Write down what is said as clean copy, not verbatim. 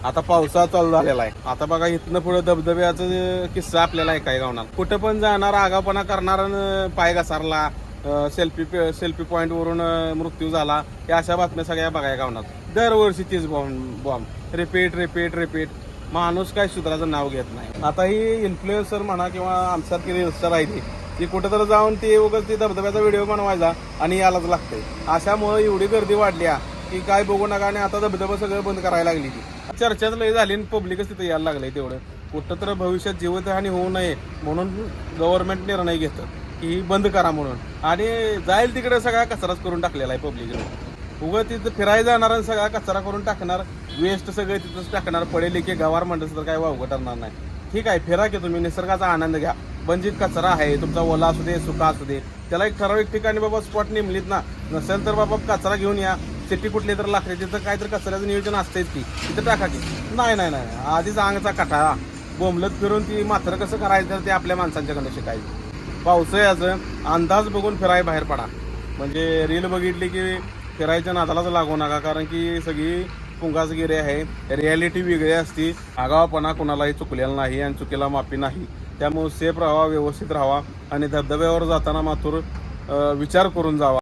आता पावसाळा चालू झालेला आहे. आता बघा इथनं पुढे धबधब्याचा किस्सा आपल्याला ऐकायला गावणार. कुठं पण जाणार, आगापणा करणार, पाय घसारला, सेल्फी पॉईंट वरून मृत्यू झाला, या अशा बातम्या सगळ्या बघायला गावणार. दरवर्षी तीच बॉम्ब रिपीट. माणूस काय सुधाराचं नाव घेत नाही. आता ही इन्फ्लुएन्सर म्हणा किंवा आमच्यासारखी रील्सर आहे ती कुठेतरी जाऊन ती उगाच ती धबधब्याचा व्हिडिओ बनवायचा आणि यालाच लागतंय. अशामुळे एवढी गर्दी वाढली की काय बघू नका. आणि आता धबधबा सगळं बंद करायला लागली. ती चर्चाच लय झाली आणि पब्लिकच तिथे यायला लागलंय. तेवढं कुठं तर भविष्यात जीवितहानी होऊ नये म्हणून गव्हर्नमेंट निर्णय घेतं की बंद करा म्हणून. आणि जाईल तिकडे सगळा कचराच करून टाकलेला आहे पब्लिकने. उगं तिथं फिरायला जाणार आणि सगळा कचरा करून टाकणार, वेस्ट सगळे तिथंच टाकणार. पडेल की गवार म्हणतं तर काय वावगं ठरणार नाही. ठीक आहे, फिरा की तुम्ही, निसर्गाचा आनंद घ्या. पण जी कचरा आहे तुमचा, ओला असू दे सुका असू दे, त्याला एक ठराविक ठिकाणी बाबा स्पॉट नेमलीत ना. नसेल तर बाबा कचरा घेऊन या. सिटी कुठली तर लागते तिथं काहीतरी कचऱ्याचं नियोजन असतेच की तिथं टाका की. नाही आधीच अंगचा कठाळा बोंबलत फिरून ती मात्र कसं करायचं तर ते आपल्या माणसांच्याकडनं शिकायचं. पावसाळ्याचं अंदाज बघून फिरायला बाहेर पडा. म्हणजे रील बघितली की फिरायच्या नादालाच लागू नका. कारण की सगळी पुंगासगिरी आहे. रियालिटी वेगळी असती. आगावपणा कुणालाही चुकलेला नाही आणि चुकीला माफी नाही. त्यामुळे सेफ राहावा, व्यवस्थित राहावा आणि धबधब्यावर जाताना मात्र विचार करून जावा.